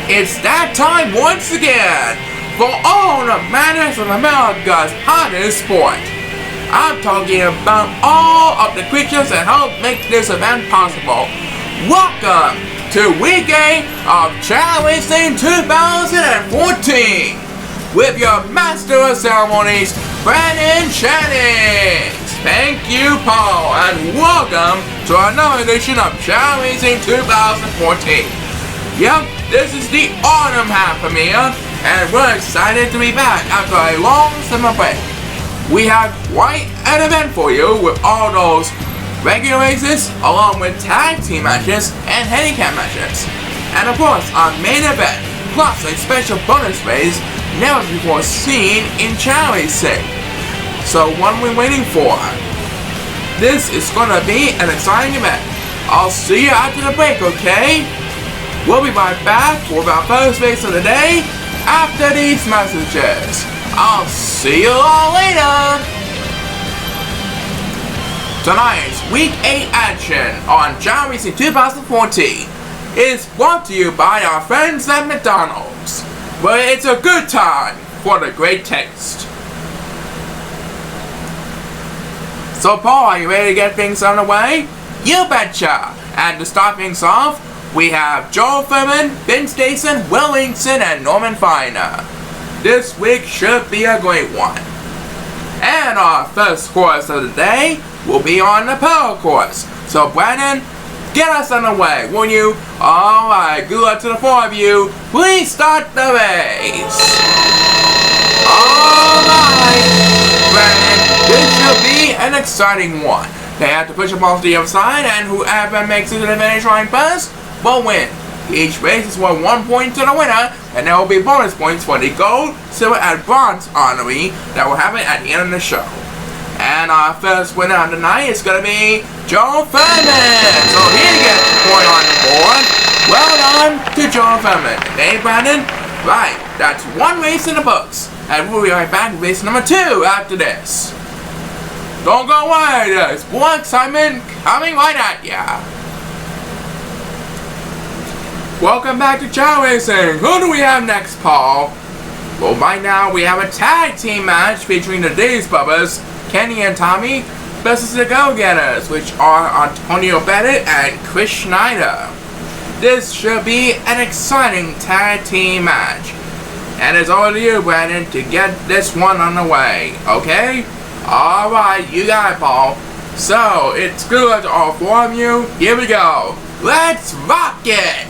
it's that time once again for all the madness of America's hottest sport. I'm talking about all of the creatures that help make this event possible. Welcome to week 8 of ChaoArce 2014 with your Master of Ceremonies, Brandon Jennings. Thank you, Paul, and welcome to another edition of ChaoArce 2014. Yep, this is the autumn half of me, and we're excited to be back after a long summer break. We have quite an event for you with all those regular races, along with tag team matches and handicap matches. And of course, our main event, plus a special bonus race never before seen in ChaoArce. So what are we waiting for? This is gonna be an exciting event. I'll see you after the break, okay? We'll be right back with our first race of the day after these messages. I'll see you all later! Tonight's Week 8 action on ChaoArce 2014 is brought to you by our friends at McDonald's, where it's a good time for the great taste. So Paul, are you ready to get things underway? You betcha! And to start things off, we have Joel Furman, Ben Stason, Will Linkson, and Norman Finer. This week should be a great one. And our first course of the day will be on the Pearl course. So Brandon, get us underway, won't you? Alright, good luck to the four of you. Please start the race. Alright, Brandon, this should be an exciting one. They have to push the ball to the other side, and whoever makes it to the finish line first will win. Each race is worth 1 point to the winner, and there will be bonus points for the gold, silver, and bronze honoree that will happen at the end of the show. And our first winner of the night is going to be Joel Furman. So he gets a point on the board. Well done to Joel Furman. Hey, Brandon? Right, that's one race in the books. And we'll be right back with race number 2 after this. Don't go away, there's more excitement coming right at ya. Welcome back to ChaoArce. Who do we have next, Paul? Well, right now we have a tag team match featuring the Days Bubbers, Kenny and Tommy, versus the Go-Getters, which are Antonio Bennett and Chris Schneider. This should be an exciting tag team match. And it's over to you, Brandon, to get this one on the way, okay? Alright, you got it, Paul. So, it's good to all four of you. Here we go. Let's rock it!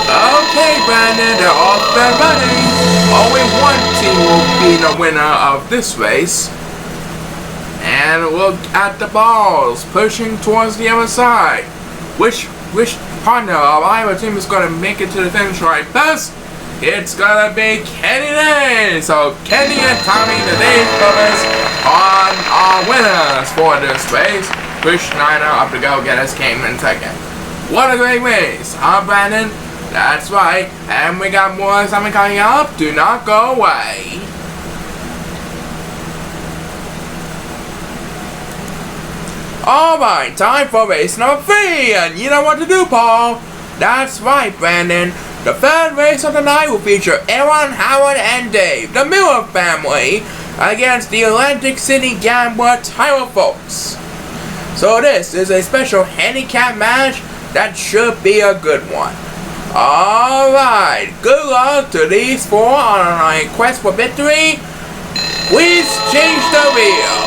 Okay, Brandon, they're off and running. Only one team will be the winner of this race. And look at the balls pushing towards the other side. Which partner of our team is going to make it to the finish line first? It's going to be Kenny Day. So Kenny and Tommy, the Days Brothers, are winners for this race. Chris Schneider of the Go-Getters came in second. What a great race, huh, Brandon? That's right, and we got more something coming up. Do not go away. Alright, time for race number 3, and you know what to do, Paul. That's right, Brandon. The third race of the night will feature Aaron, Howard, and Dave, the Miller family, against the Atlantic City Gambler Tyler folks. So this is a special handicap match that should be a good one. Alright, good luck to these four on a quest for victory. Please change the wheel.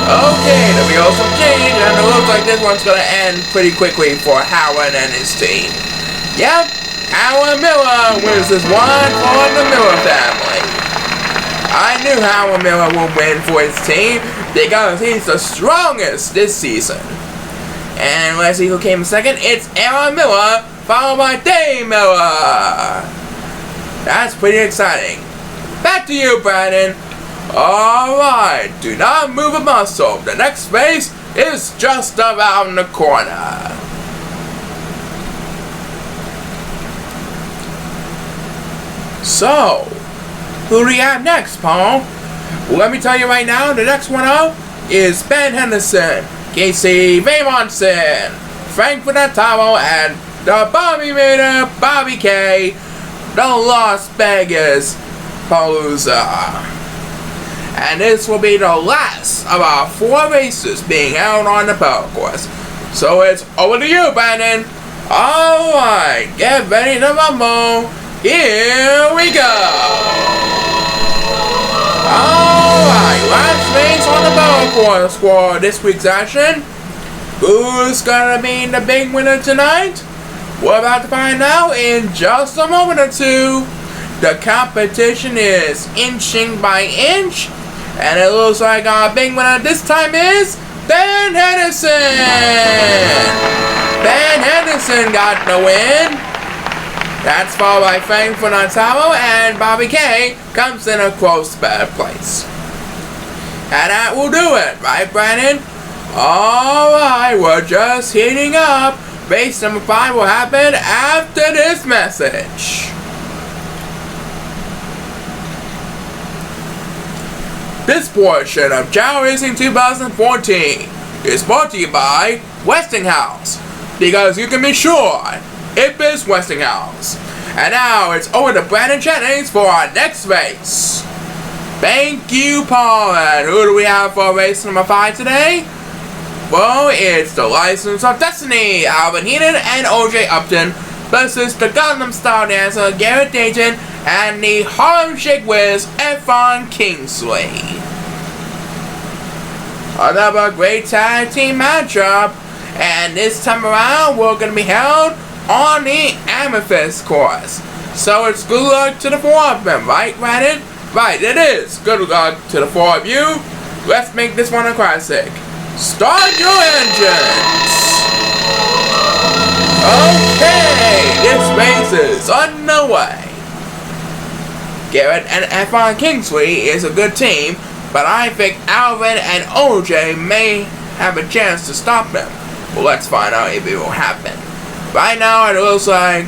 Okay, the wheels have changed, and it looks like this one's gonna end pretty quickly for Howard and his team. Yep, Howard Miller wins this one for the Miller family. I knew Howard Miller would win for his team because he's the strongest this season. And let's see who came in second. It's Aaron Miller, followed by Dave Miller. That's pretty exciting. Back to you, Brandon. Alright, do not move a muscle. The next race is just around the corner. So, who do we have next, Paul? Well, let me tell you right now, the next one up is Ben Henderson, Casey Raymondson, Frank Finataro, and the Bobby Raider, Bobby K, the Las Vegas Palooza. And this will be the last of our 4 races being held on the Power Course. So it's over to you, Brandon. Alright, get ready to rumble. Here we go. Alright, last race on the Power Course for this week's action. Who's gonna be the big winner tonight? We're about to find out in just a moment or two. The competition is inching by inch, and it looks like our big winner this time is Ben Henderson. Ben Henderson got the win. That's followed by Frank Fernando, and Bobby K comes in a close third place. And that will do it, right, Brandon? Alright, we're just heating up. Race number 5 will happen after this message. This portion of Chao Racing 2014 is brought to you by Westinghouse, because you can be sure it is Westinghouse. And now it's over to Brandon Jennings for our next race. Thank you, Paul. And who do we have for race number 5 today? Well, it's the License of Destiny, Alvin Heenan and OJ Upton versus the Gangnam Style dancer Garrett Dayton and the Harlem Shake Wiz Efron Kingsley. Another great tag team matchup, and this time around we're going to be held on the Amethyst course. So it's good luck to the 4 of them, right, Brandon? Right, it is. Good luck to the 4 of you. Let's make this one a classic. Start your engines! Okay, this race is underway. Garrett and Efron Kingsley is a good team, but I think Alvin and OJ may have a chance to stop them. Well, let's find out if it will happen. Right now, it looks like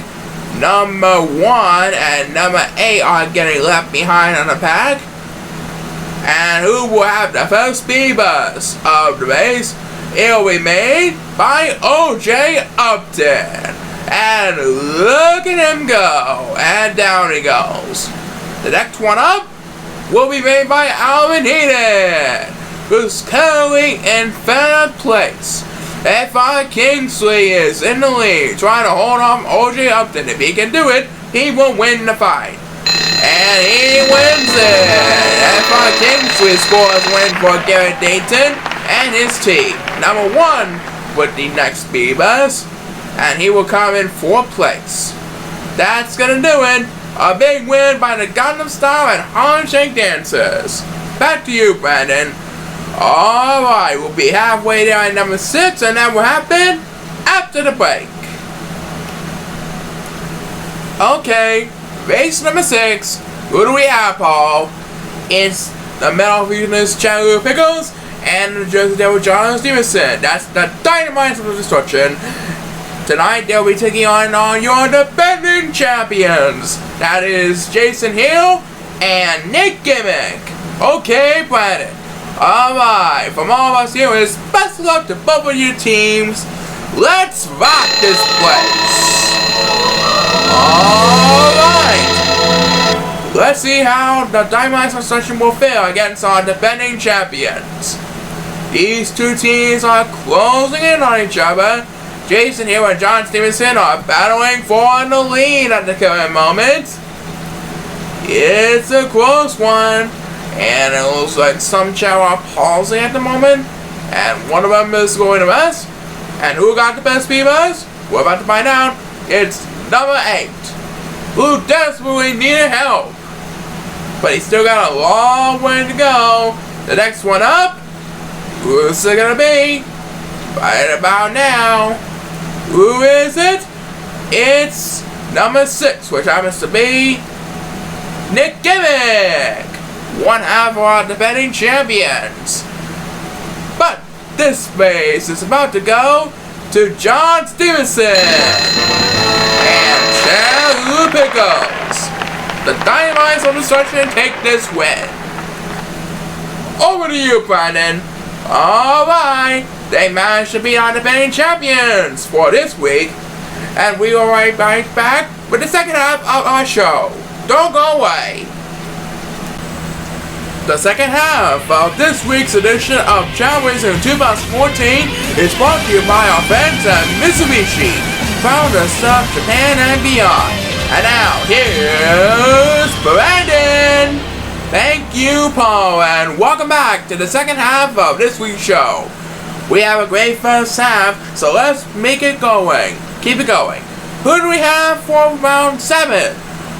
number 1 and number 8 are getting left behind on the pack. And who will have the first speed bus of the race? It'll be made by OJ Upton. And look at him go. And down he goes. The next one up will be made by Alvin Heenan, who's currently in 3rd place. Efron Kingsley is in the lead, trying to hold off OJ Upton. If he can do it, he will win the fight. And he wins it! Efron Kingsley scores a win for Garrett Dayton and his team. Number 1 with the next speed bus, and he will come in 4th place. That's gonna do it. A big win by the Gangnam Style and Harlem Shake dancers. Back to you, Brandon. Alright, we'll be halfway there at number 6, and that will happen after the break. Okay, race number 6. Who do we have, Paul? It's the Metal Fusionist Chao Pickles and the Jersey Devil John Stevenson. That's the Dynamite of Destruction. Tonight they'll be taking on your defending champions. That is Jason Hill and Nick Gimmick. Okay, Brandon. Alright, from all of us here is best of luck to both of your teams. Let's rock this place. Alright. Let's see how the Dynamite Destruction will fare against our defending champions. These two teams are closing in on each other. Jason Hill and John Stevenson are battling for the lead at the current moment. It's a close one, and it looks like some Chao are pausing at the moment, and one of them is going to rest. And who got the best speed bus? We're about to find out. It's number 8, who desperately needed help, but he's still got a long way to go. The next one up, who's it gonna be? Right about now. Who is it? It's number 6, which happens to be Nick Gimmick, one half of our defending champions. But this race is about to go to John Stevenson and Chao Pickles. The Dynamites of Destruction take this win. Over to you, Brandon. Alright, they managed to beat our defending champions for this week. And we will be right back with the second half of our show. Don't go away. The second half of this week's edition of ChaoArce in 2014 is brought to you by our friends at Mitsubishi, founders of Japan and beyond. And now, here's Brandon! Thank you, Paul, and welcome back to the second half of this week's show. We have a great first half, so let's make it going. Keep it going. Who do we have for round 7?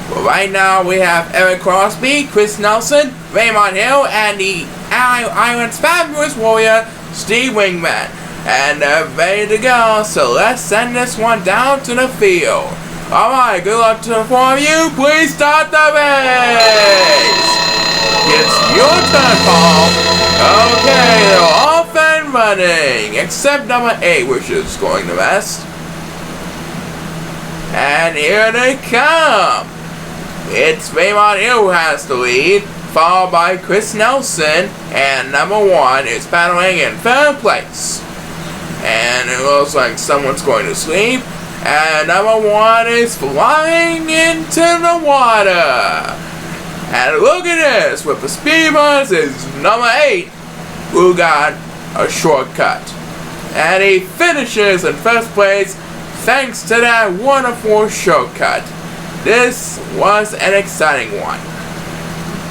Well, right now we have Eric Crosby, Chris Nelson, Raymond Hill, and the Island's fabulous warrior, Steve Wingman. And they're ready to go, so let's send this one down to the field. Alright, good luck to the four of you. Please start the race! It's your turn, Paul. Okay, they're off and running, except number 8, which is going the best. And here they come. It's Raymond Hill who has the lead, followed by Chris Nelson, and number 1 is battling in 3rd place. And it looks like someone's going to sleep, and number 1 is flying into the water. And look at this, with the speed bus is number 8, who got a shortcut. And he finishes in 1st place thanks to that wonderful shortcut. This was an exciting one.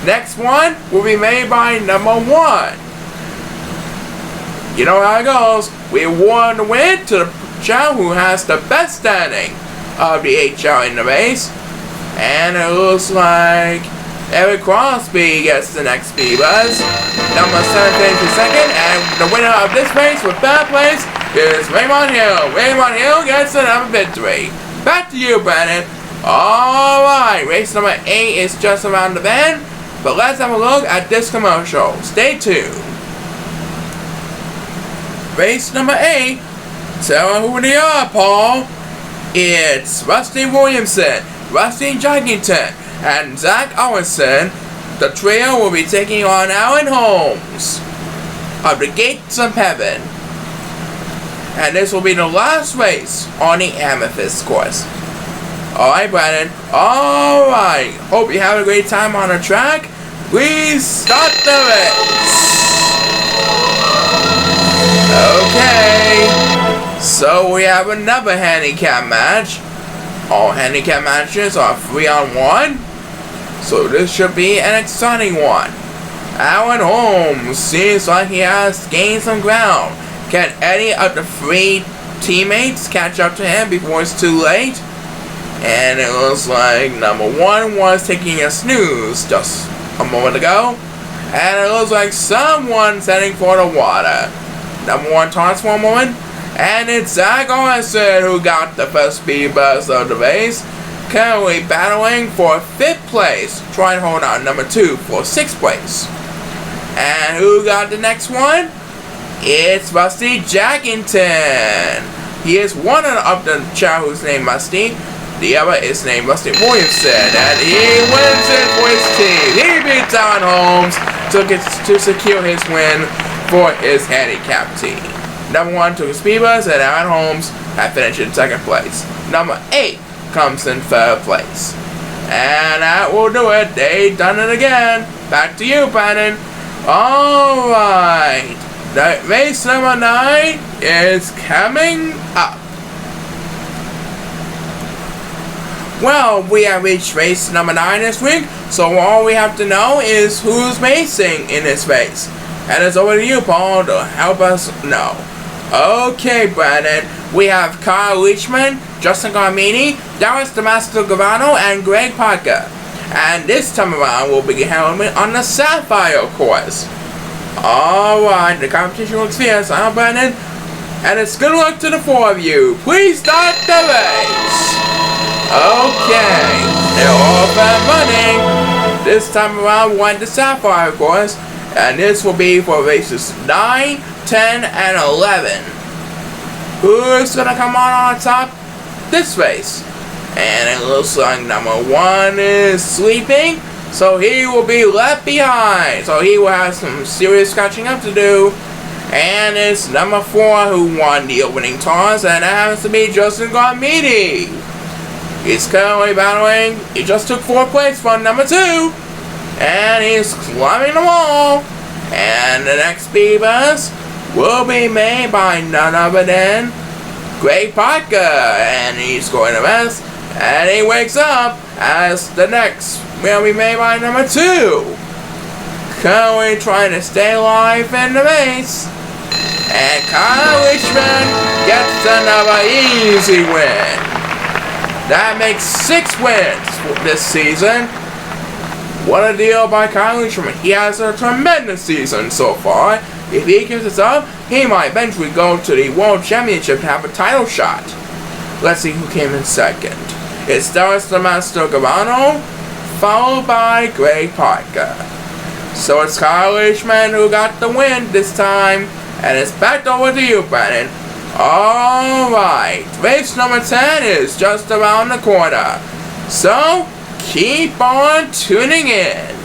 Next one will be made by number 1. You know how it goes. We award the win to the Chao who has the best standing of the 8 Chao in the race. And it looks like Eric Crosby gets the next speed buzz. Number 7 finishes 2nd, and the winner of this race with 3rd place is Raymond Hill. Raymond Hill gets another victory. Back to you, Brandon. Alright, race number 8 is just around the bend, but let's have a look at this commercial. Stay tuned. Race number 8. Tell who they are, Paul. It's Rusty Williamson, Rusty Jackington, and Zach Owison. The trio will be taking on Alan Holmes of the Gates of Heaven. And this will be the last race on the Amethyst course. Alright, Brandon. Alright. Hope you have a great time on the track. Please start the race. Okay. So we have another handicap match. All handicap matches are 3-on-1. So this should be an exciting one. Alan Holmes seems like he has gained some ground. Can any of the 3 teammates catch up to him before it's too late? And it looks like number 1 was taking a snooze just a moment ago. And it looks like someone's heading for the water. Number 1 taunts for a moment. And it's Zach Owison who got the first speed buzz of the race. Currently battling for 5th place. Trying to hold on number 2 for 6th place. And who got the next one? It's Rusty Jackington. He is one of the Chao who's named Rusty. The other is named Rusty Williamson, and he wins it for his team. He beats Alan Holmes to secure his win for his handicap team. Number 1 took a speed buzz, and Alan Holmes had finished in 2nd place. Number 8 comes in 3rd place. And that will do it. They done it again. Back to you, Brandon. Alright. The race number 9 is coming up. Well, we have reached race number 9 this week, so all we have to know is who's racing in this race. And it's over to you, Paul, to help us know. Okay, Brandon, we have Kyle Leachman, Justin Garmini, Darius Damasco Gavano, and Greg Parker. And this time around, we'll be held on the Sapphire course. Alright, the competition looks fierce, huh, Brandon? And it's good luck to the 4 of you. Please start the race. Okay, they're all up and running. This time around, we want the Sapphire course, and this will be for races 9, 10, and 11. Who's gonna come on top this race? And it looks like number 1 is sleeping, so he will be left behind. So he will have some serious catching up to do. And it's number 4 who won the opening toss, and that happens to be Justin Garmini. He's currently battling. He just took 4th place from number 2, and he's climbing the wall. And the next speed bus will be made by none other than Greg Parker, and he's going to rest, and he wakes up as the next will be made by number 2. Currently trying to stay alive in the race. And Kyle Richmond gets another easy win. That makes 6 wins this season. What a deal by Kyle Richmond. He has a tremendous season so far. If he keeps this up, he might eventually go to the World Championship and have a title shot. Let's see who came in second. It starts the Master Garano, followed by Greg Parker. So it's Kyle Richmond who got the win this time. And it's back over to you, Brandon. Alright, race number 10 is just around the corner. So, keep on tuning in.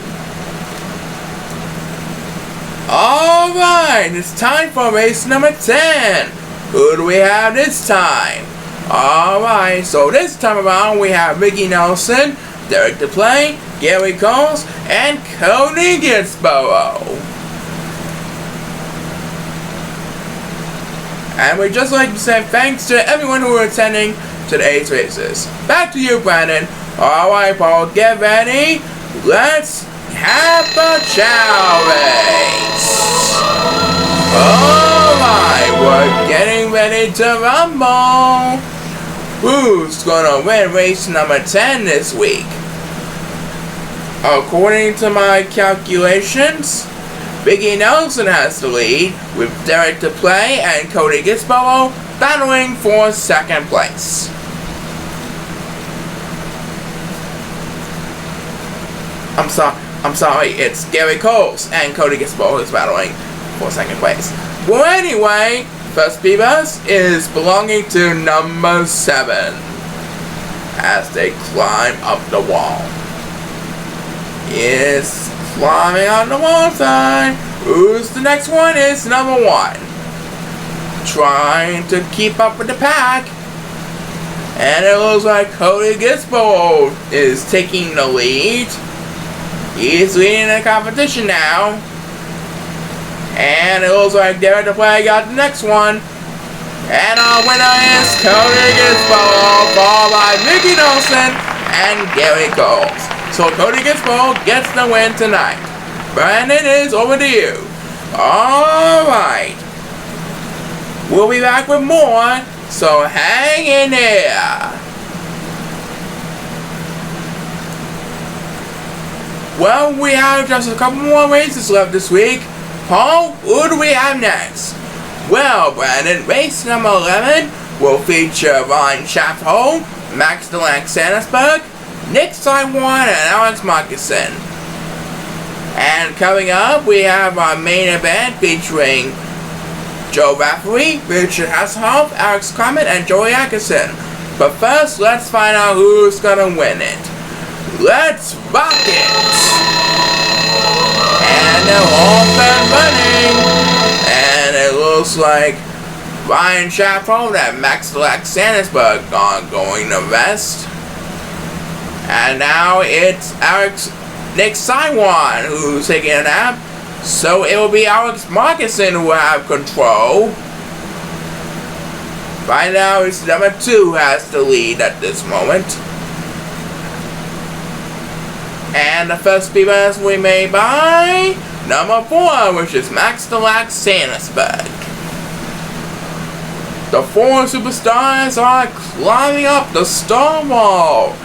Alright, it's time for race number 10. Who do we have this time? Alright, so this time around we have Ricky Nelson, Derek DePlay, Gary Coles, and Cody Ginsborough. And we'd just like to say thanks to everyone who are attending today's races. Back to you, Brandon. Alright, Paul, get ready. Let's have the chaorace. Alright, we're getting ready to rumble. Who's gonna win race number 10 this week? According to my calculations, Biggie Nelson has the lead, with Derek DePlay and Cody Ginsborough battling for 2nd place. I'm sorry, it's Gary Coles and Cody Ginsborough is battling for 2nd place. Well, anyway, first B-Bus is belonging to number 7 as they climb up the wall. Yes. Climbing on the wall side. Who's the next one? Is number 1. Trying to keep up with the pack. And it looks like Cody Ginsborough is taking the lead. He's leading the competition now. And it looks like Derek DePlay got the next one. And our winner is Cody Ginsborough, followed by Mickey Nelson and Gary Coles. So Cody Ginsborough gets the win tonight. Brandon, is over to you. Alright. We'll be back with more, so hang in there. Well, we have just a couple more races left this week. Paul, who do we have next? Well, Brandon, race number 11 will feature Ryan Chaffo, Max Delac-Sandersberg, Nick Taiwan, and Alex Markison. And coming up, we have our main event featuring Joe Rafferty, Richard Hasselhoff, Alex Clement, and Joey Atkinson. But first, let's find out who's gonna win it. Let's rock it! And they're off and running. And it looks like Ryan Chaffo and Max Delac-Sandersberg are going to rest. And now it's Nick Taiwan who's taking a nap. So it will be Alex Markison who will have control. Right now it's number 2 who has the lead at this moment. And the first speedbus will be made by number 4, which is Max Delac-Sandersberg. The 4 superstars are climbing up the stone wall.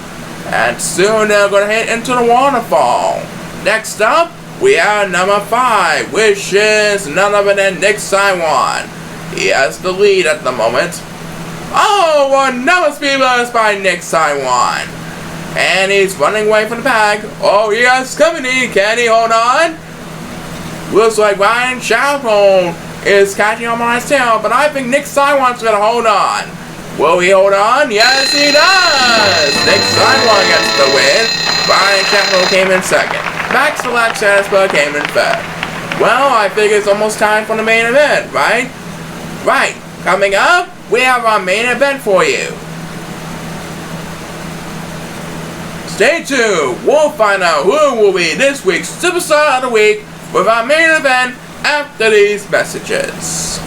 And soon they're going to hit into the waterfall. Next up, we have number 5, which is none other than Nick Taiwan. He has the lead at the moment. Oh, another speed bus by Nick Taiwan. And he's running away from the pack. Oh, he has company. Can he hold on? Looks like Ryan Chaffo is catching on by his tail, but I think Nick Taiwan's going to hold on. Will he hold on? Yes, he does! Nick Taiwan gets the win. Ryan Chaffo came in second. Max Delac-Sandersberg came in third. Well, I think it's almost time for the main event, right? Right, coming up, we have our main event for you. Stay tuned, we'll find out who will be this week's Superstar of the Week with our main event after these messages.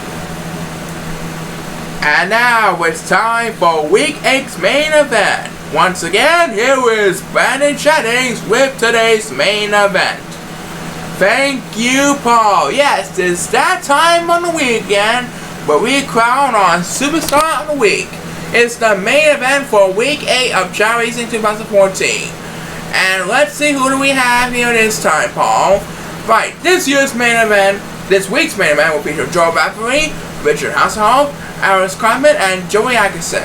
And now it's time for Week 8's main event. Once again, here is Brandon Jennings with today's main event. Thank you, Paul. Yes, it's that time on the weekend where we crown our Superstar of the Week. It's the main event for Week 8 of Chao Racing 2014. And let's see who do we have here this time, Paul. Right, this week's main event will feature Joe Rafferty, Richard Hasselhoff, Aris Carmen, and Joey Atkinson.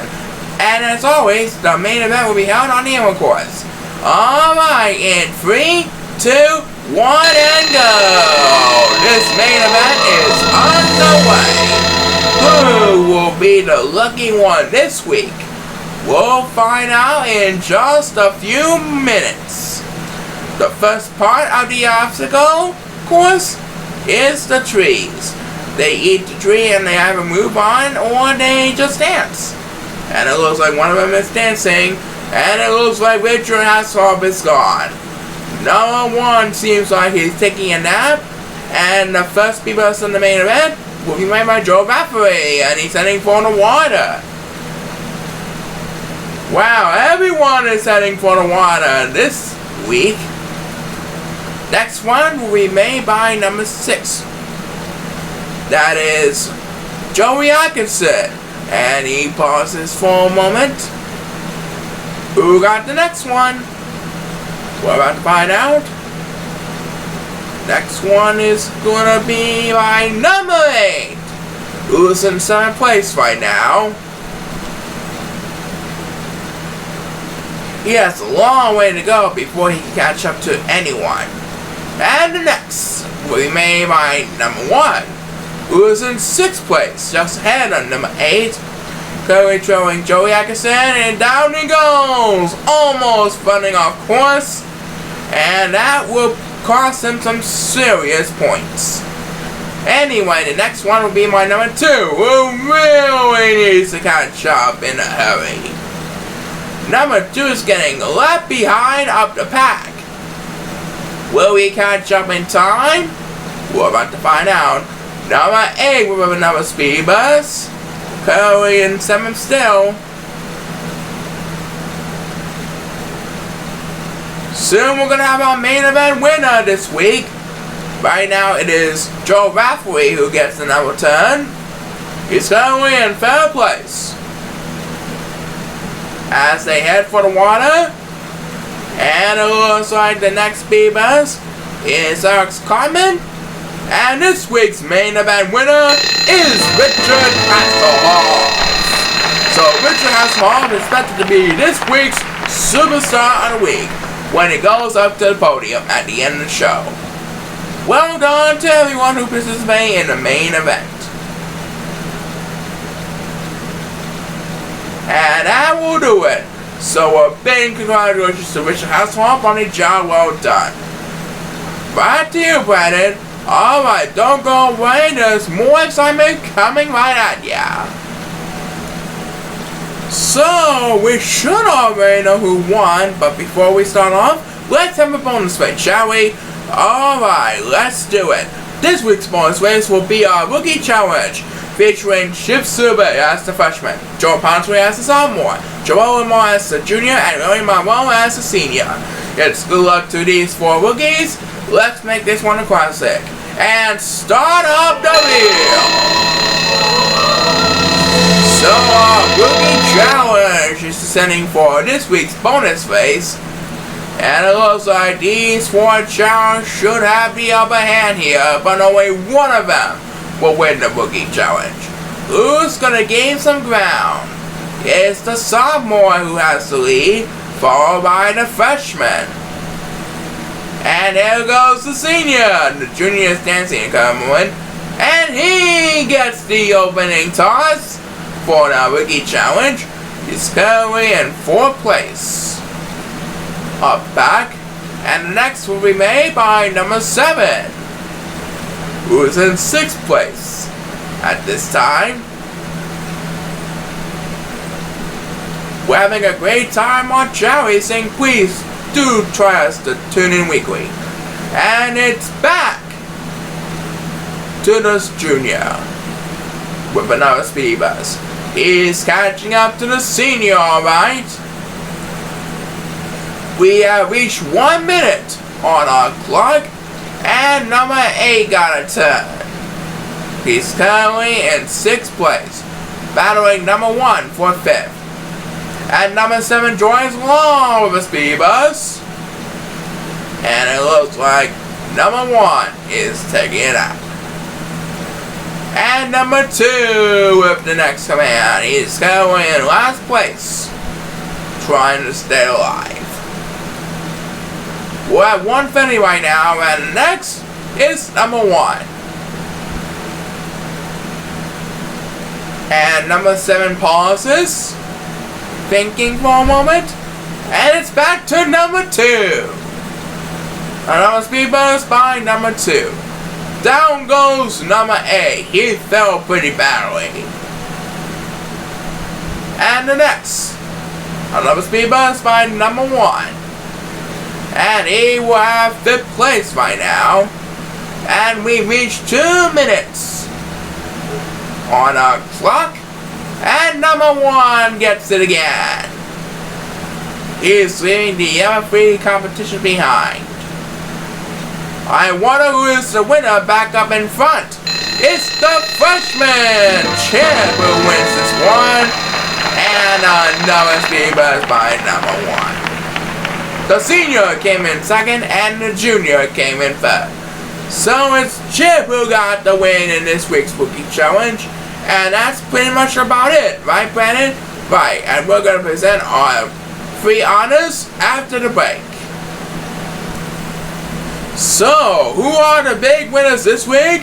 And as always, the main event will be held on the Inward course. Alright, in 3, 2, 1, and go! This main event is underway. Who will be the lucky one this week? We'll find out in just a few minutes. The first part of the obstacle course is the trees. They eat the tree and they either move on or they just dance. And it looks like one of them is dancing, and it looks like Richard Hasselhoff is gone. No one seems like he's taking a nap, and the first people in the main event will be made by Joe Rafferty, and he's heading for the water. Wow, everyone is heading for the water this week. Next one will be made by number 6. That is Joey Atkinson. And he pauses for a moment. Who got the next one? We're about to find out. Next one is gonna be by number 8. Who's in 7th place right now. He has a long way to go before he can catch up to anyone. And the next will be made by number 1, who is in 6th place, just ahead of number 8. Currently trailing Joey Atkinson, and down he goes, almost running off course, and that will cost him some serious points. Anyway, the next one will be my number 2, who really needs to catch up in a hurry. Number 2 is getting left behind up the pack. Will he catch up in time? We're about to find out. Number 8 with another speed bus. Currently in 7th still. Soon we're going to have our main event winner this week. Right now it is Joe Rafferty who gets another turn. He's currently in 3rd place. As they head for the water. And it looks like the next speed bus is Aris Carmen. And this week's main event winner is Richard Hasselhoff. So Richard Hasselhoff is expected to be this week's Superstar of the Week when he goes up to the podium at the end of the show. Well done to everyone who participated in the main event. And that will do it. So a big congratulations to Richard Hasselhoff on a job well done. Back to you, Brandon. Alright, don't go away, there's more excitement coming right at ya. So, we should already know who won, but before we start off, let's have a bonus race, shall we? Alright, let's do it. This week's bonus race will be our Rookie Challenge, featuring Chip Suber as the freshman, Joe Pontre as the sophomore, ChaoEmperor as the junior, and William Monroe as the senior. It's good luck to these 4 rookies. Let's make this one a classic. And start up the wheel. So our Rookie Challenge is descending for this week's bonus race. And it looks like these 4 challenges should have the upper hand here, but only one of them will win the Rookie Challenge. Who's gonna gain some ground? It's the sophomore who has the lead, followed by the freshman. And there goes the senior. The junior is dancing in Cameron. And he gets the opening toss for the Rookie Challenge. He's currently in 4th place. Up back. And the next will be made by number 7. who is in 6th place at this time. We're having a great time on Chao Racing. Please do try us to tune in weekly. And it's back to this Junior with another speed bus. He's catching up to the Senior, alright. We have reached 1 minute on our clock, and number 8 got a turn. He's currently in 6th place, battling number 1 for 5th. And number 7 joins along with a speed bus. And it looks like number 1 is taking it out. And number 2 with the next command. He's currently in last place, trying to stay alive. We're at 150 right now, and next is number 1. And number 7 pauses, thinking for a moment, and it's back to number 2. Another speed bonus by number 2. Down goes number 8. He fell pretty badly. And the next, another speed bonus by number 1. And he will have 5th place right now. And we reach 2 minutes on our clock. And number 1 gets it again. He's leaving the other 3 competition behind. I wonder who is the winner back up in front. It's the freshman Chip who wins this one. And another speed bus by number 1. The Senior came in 2nd and the Junior came in 3rd. So it's Chip who got the win in this week's Spooky Challenge. And that's pretty much about it, right, Brandon? Right, and we're going to present our 3 honors after the break. So, who are the big winners this week?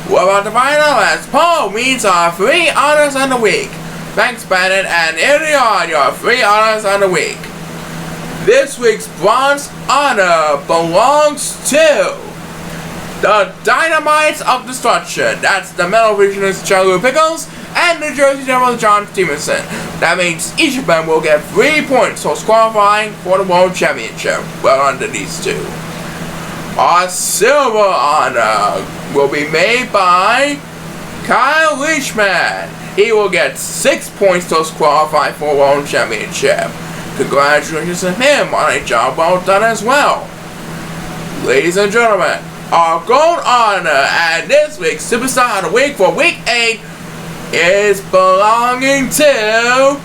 We're about to find out as Paul reads our 3 honors on the week. Thanks, Brandon, and here they are, your 3 honors on the week. This week's bronze honor belongs to the Dynamites of Destruction. That's the Metal Visionist Chao Pickles and the Jersey Devil John Stevenson. That means each of them will get 3 points towards qualifying for the World Championship. Well, under these 2. Our silver honor will be made by Kyle Leachman. He will get 6 points towards qualifying for World Championship. Congratulations to him on a job well done as well. Ladies and gentlemen, our gold honor and this week's Superstar of the Week for Week 8 is belonging to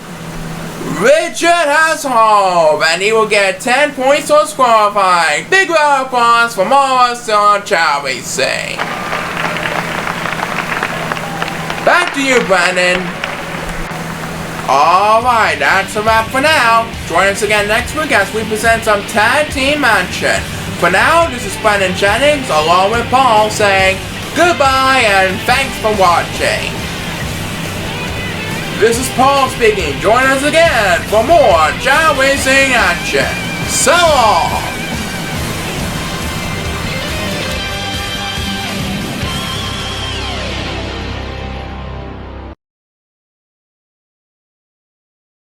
Richard Hasselhoff, and he will get 10 points towards qualifying. Big round of applause from all of us on Chao Racing. Back to you, Brandon. Alright, that's a wrap for now. Join us again next week as we present some tag team action. For now, this is Brandon Jennings along with Paul saying goodbye and thanks for watching. This is Paul speaking. Join us again for more Chao Racing action. So long!